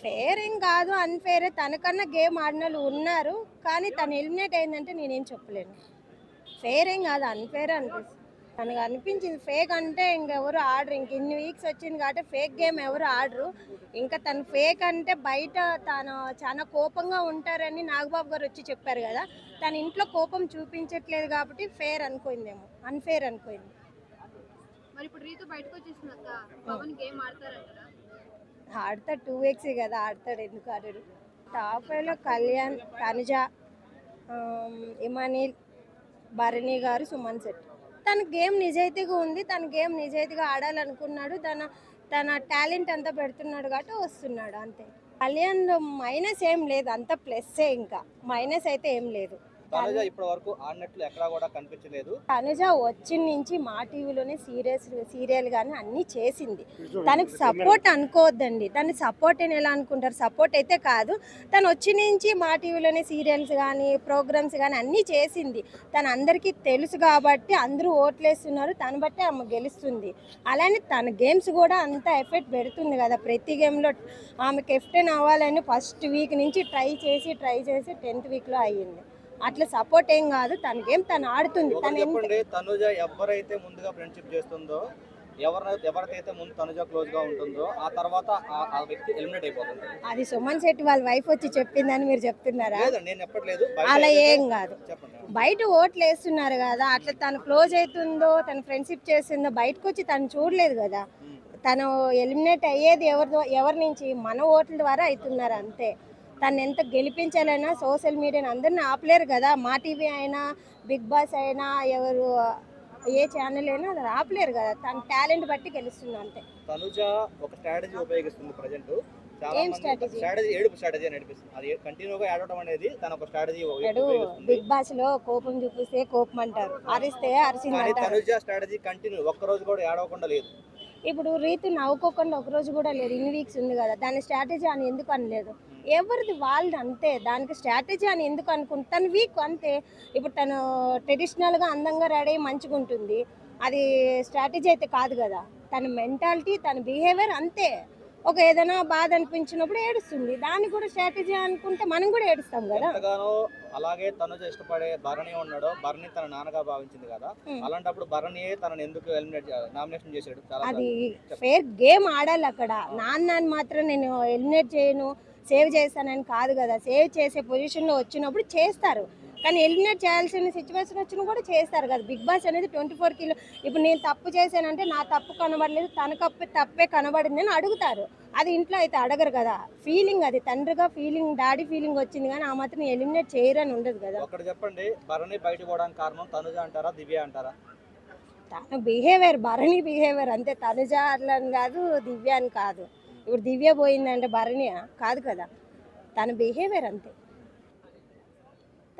Fair ఏం కాదు, అన్ఫేరే. తనకన్నా గేమ్ ఆడిన వాళ్ళు ఉన్నారు, కానీ తను ఎలిమినేట్ అయిందంటే నేనేం చెప్పలేను. ఫేర్ ఏం కాదు, అన్ఫేర్ అనిపిస్తుంది. తనకు అనిపించింది ఫేక్ అంటే ఇంకెవరు ఆడరు. ఇంక ఇన్ని వీక్స్ వచ్చింది కాబట్టి ఫేక్ గేమ్ ఎవరు ఆడరు. ఇంకా తను ఫేక్ అంటే బయట తను చాలా కోపంగా ఉంటారని నాగబాబు గారు వచ్చి చెప్పారు కదా. తన ఇంట్లో కోపం చూపించట్లేదు కాబట్టి ఫేర్ అనుకోయిందేమో, అన్ఫేర్ అనుకోయింది. మరి ఇప్పుడు రీతు బయటకు వచ్చేసింది అక్క, పవన్ గేమ్ ఆడతారంటారా? ఆడతాడు, 2 వీక్స్ కదా ఆడతాడు, ఎందుకు ఆడాడు. టాప్ 5లో కళ్యాణ్, తనుజ, ఇమానీల్, భరణి గారు, సుమన్ శెట్టి. తన గేమ్ నిజాయితీగా ఉంది, తన గేమ్ నిజాయితీగా ఆడాలనుకున్నాడు, తన టాలెంట్ అంతా పెడుతున్నాడు కాబట్టి వస్తున్నాడు అంతే. కళ్యాణ్లో మైనస్ ఏం లేదు, అంత ప్లస్సే, ఇంకా మైనస్ అయితే ఏం లేదు. తనుజ ఇప్పటి వరకు ఆడినట్లు ఎక్కడా కూడా కనిపించలేదు. తనుజ వచ్చిన నుంచి మా టీవీలోనే సీరియల్ కానీ అన్నీ చేసింది. తనకు సపోర్ట్ అనుకోవద్దండి, తను సపోర్ట్ అని ఎలా అనుకుంటారు? సపోర్ట్ అయితే కాదు. తను వచ్చి నుంచి మా టీవీలోనే సీరియల్స్ కానీ ప్రోగ్రామ్స్ కానీ అన్నీ చేసింది. తను అందరికీ తెలుసు కాబట్టి అందరూ ఓట్లేస్తున్నారు, తను బట్టే ఆమె గెలుస్తుంది. అలానే తన గేమ్స్ కూడా అంత ఎఫెక్ట్ పెడుతుంది కదా. ప్రతి గేమ్లో ఆమె కెప్టెన్ అవ్వాలని ఫస్ట్ వీక్ నుంచి ట్రై చేసి 10th వీక్లో అయ్యింది. అట్లా సపోర్ట్ ఏం కాదు, తన గేమ్ తను ఆడుతుంది. తనుజ ఎవరైతే ముందుగా ఫ్రెండ్షిప్ చేస్తుందో, ఎవరికైతే ముందు తనుజ క్లోజ్ గా ఉంటుందో ఆ తర్వాత ఆ వ్యక్తి ఎలిమినేట్ అయిపోతుంది. అది సుమన్ శెట్టి వాళ్ళ వైఫ్ వచ్చి చెప్పిందని మీరు చెప్తున్నారా? నేను చెప్పట్లేదు, అలా ఏం కాదు. బయట ఓట్లు వేస్తున్నారు కదా, అట్లా తను క్లోజ్ అవుతుందో తను ఫ్రెండ్షిప్ చేస్తుందో బయటకు వచ్చి తను చూడలేదు కదా. తను ఎలిమినేట్ అయ్యేది ఎవరి నుంచి? మన ఓట్ల ద్వారా అవుతున్నారు అంతే. తను ఎంత గెలిపించాలైనా సోషల్ మీడియాని అందరిని ఆపలేరు కదా. మా టీవీ అయినా, బిగ్ బాస్ అయినా, ఎవరు ఏ ఛానల్ అయినా అది ఆపలేరు కదా. తన టాలెంట్ బట్టి గెలుస్తుంది అంతే. తనుజ ఒక స్ట్రాటజీ ఉపయోగిస్తుంది ప్రజెంట్. ఏం స్ట్రాటజీ? ఏడుపు స్ట్రాటజీ నడిపిస్తుంది. అది కంటిన్యూగా ఆడటం అనేది తన ఒక స్ట్రాటజీ. బిగ్ బాస్ లో కోపం చూపిస్తే కోపం అంటారు, అరిస్తే అరిసింది అంటారు. తనుజ స్ట్రాటజీ కంటిన్యూ, ఒక్క రోజు కూడా ఆడవకుండా లేదు. ఇప్పుడు రీతు నవ్వుకోకుండా ఒక రోజు కూడా లేదు, ఇన్ని వీక్స్ ఉంది కదా. దాని స్ట్రాటజీ అని ఎందుకు అనలేదు? ఎవరిది వాళ్ళది అంతే. దానికి స్ట్రాటజీ అని ఎందుకు అనుకుంటు? తను వీక్ అంతే. ఇప్పుడు తను ట్రెడిషనల్గా అందంగా రెడీ మంచిగా ఉంటుంది, అది స్ట్రాటజీ అయితే కాదు కదా. తన మెంటాలిటీ, తన బిహేవియర్ అంతే. ఒక ఏదైనా బాధ అనిపించినప్పుడు ఏడుస్తుంది, దాన్ని కూడా స్ట్రాటజీ అనుకుంటే మనం కూడా ఏడుస్తాం కదా. అలాగే తనుజ ఇష్టపడే భరణి ఉన్నాడు, భరణి తన నాన్నగా భావించింది కదా. అలాంటప్పుడు భరణి తనని ఎందుకు నామినేషన్ చేశాడు? అది ఫేర్ గేమ్ ఆడాలి అక్కడ. నాన్నని మాత్రం నేను ఎలిమినేట్ చేయను, సేవ్ చేస్తానని కాదు కదా. సేవ్ చేసే పొజిషన్లో వచ్చినప్పుడు చేస్తారు, కానీ ఎలిమినేట్ చేయాల్సిన సిచ్యువేషన్ వచ్చినా కూడా చేస్తారు కదా. బిగ్ బాస్ అనేది 24 కిలో. ఇప్పుడు నేను తప్పు చేశానంటే నా తప్పు కనబడలేదు, తన తప్పే కనబడింది అని అడుగుతారు. అది ఇంట్లో అయితే అడగరు కదా. ఫీలింగ్, అది తండ్రిగా ఫీలింగ్, డాడీ ఫీలింగ్ వచ్చింది, కానీ ఆ మాత్రం ఎలిమినేట్ చేయరని ఉండదు కదా. ఒకటి చెప్పండి, భరణి బయట పోవడానికి కారణం తనుజ అంటారా, దివ్య అంటారా? తన బిహేవియర్, భరణి బిహేవియర్ అంతే. తనుజ అని కాదు, దివ్య అని కాదు. ఇప్పుడు దివ్య పోయిందంటే భరణి కాదు కదా, తన బిహేవియర్ అంతే.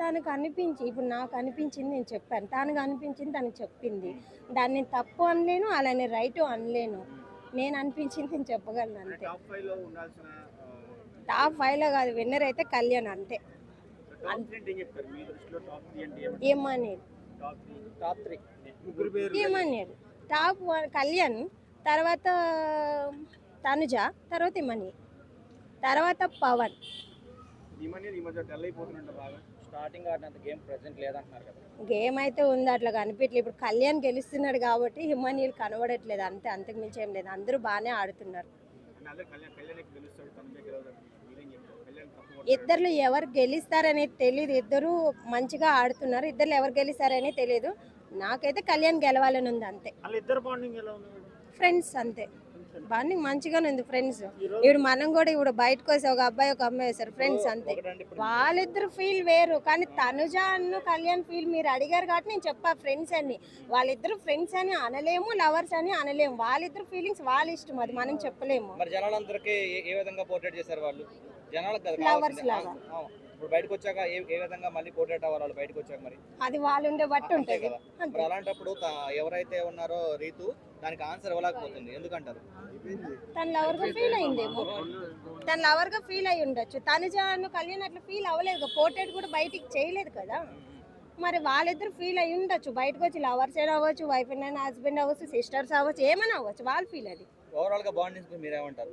తనకు అనిపించి, ఇప్పుడు నాకు అనిపించింది నేను చెప్పాను, తనకు అనిపించింది తనకు చెప్పింది. దాన్ని నేను తప్పు అనలేను, అలానే రైట్ అనలేను. నేను అనిపించింది నేను చెప్పగలను అంతే. టాప్ 5లో కాదు, విన్నర్ అయితే కళ్యాణ్ అంతే. ఏమనేది ఏమనేది? టాప్ 1 కళ్యాణ్, తర్వాత తనుజ, తర్వాత ఇమని, తర్వాత పవన్. గేమ్ అయితే ఉంది, అట్లా కనిపించలేదు. ఇప్పుడు కళ్యాణ్ గెలుస్తున్నాడు కాబట్టి హిమానీయులు కనబడట్లేదు అంతే, అంతకు మించి ఏం లేదు. అందరూ బాగానే ఆడుతున్నారు. ఇద్దరు ఎవరు గెలుస్తారనేది తెలియదు, ఇద్దరు మంచిగా ఆడుతున్నారు. ఇద్దరు ఎవరు గెలుస్తారనేది తెలియదు. నాకైతే కళ్యాణ్ గెలవాలని ఉంది అంతే. ఫ్రెండ్స్ అంతే, బాండింగ్ మంచిగానే ఉంది. ఫ్రెండ్స్ ఇప్పుడు మనం కూడా ఇప్పుడు బయటకు వస్తే ఒక అబ్బాయి ఒక అమ్మాయి వేస్తారు, ఫ్రెండ్స్ అంతే. వాళ్ళిద్దరు ఫీల్ వేరు, కానీ తనుజ అన్న కళ్యాణ్ ఫీల్ మీరు అడిగారు కాబట్టి నేను చెప్పా ఫ్రెండ్స్ అని. వాళ్ళిద్దరు ఫ్రెండ్స్ అని అనలేము, లవర్స్ అని అనలేము. వాళ్ళిద్దరు ఫీలింగ్స్ వాళ్ళ ఇష్టం, అది మనం చెప్పలేము. జనాలందరికీ ఏ విధంగా పోర్ట్రేట్ చేశారు వాళ్ళు? జనాలకు లవర్స్ లాగా. ఇప్పుడు బయటకు వచ్చాక ఏ విధంగా మళ్ళీ పోర్ట్రేట్ అవ్వాలి బయటకు వచ్చాక? మరి అది వాళ్ళు ఉండే బట్టి ఉంటుంది కదా. అలాంటప్పుడు ఎవరైతే ఉన్నారో రీతు దానికి ఆన్సర్ ఇవ్వలేకపోతుంది, ఎందుకంటారు? తన లవర్ గా ఫీల్ అయిందేమో, తన లవర్ గా ఫీల్ అయి ఉండొచ్చు. తనుజ కళ్యాణ్ అట్లా ఫీల్ అవ్వలేదు, పోర్ట్రేట్ కూడా బయటికి చేయలేదు కదా. మరి వాళ్ళిద్దరు ఫీల్ అయి ఉండొచ్చు, బయటకు వచ్చి లవర్స్ అయినా అవ్వచ్చు, వైఫ్ అండ్ హస్బెండ్ అవ్వచ్చు, సిస్టర్స్ అవ్వచ్చు, ఏమైనా అవ్వచ్చు, వాళ్ళ ఫీల్ అది. ఓవరాల్ గా బాండింగ్ మీరేమంటారు?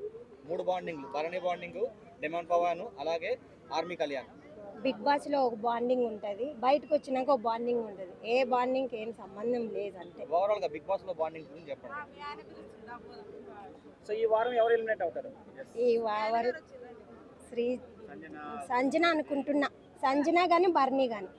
3 బాండింగ్లు, భరణి బాండింగ్, డిమాండ్ పవన్, అలాగే ఆర్మీ కళ్యాణ్. బిగ్ బాస్ లో ఒక బాండింగ్ ఉంటుంది, బయటకు వచ్చినాక ఒక బాండింగ్ ఉంటుంది. ఏ బాండింగ్ ఏం సంబంధం లేదు అంటే. ఓవరాల్ గా బిగ్ బాస్ లో బాండింగ్ గురించి చెప్పండి. సో ఈ వారం ఎవరు ఎలిమినేట్ అవుతారు? ఈ వారు శ్రీ సంజన అనుకుంటున్నా, సంజన కానీ భరణి కానీ.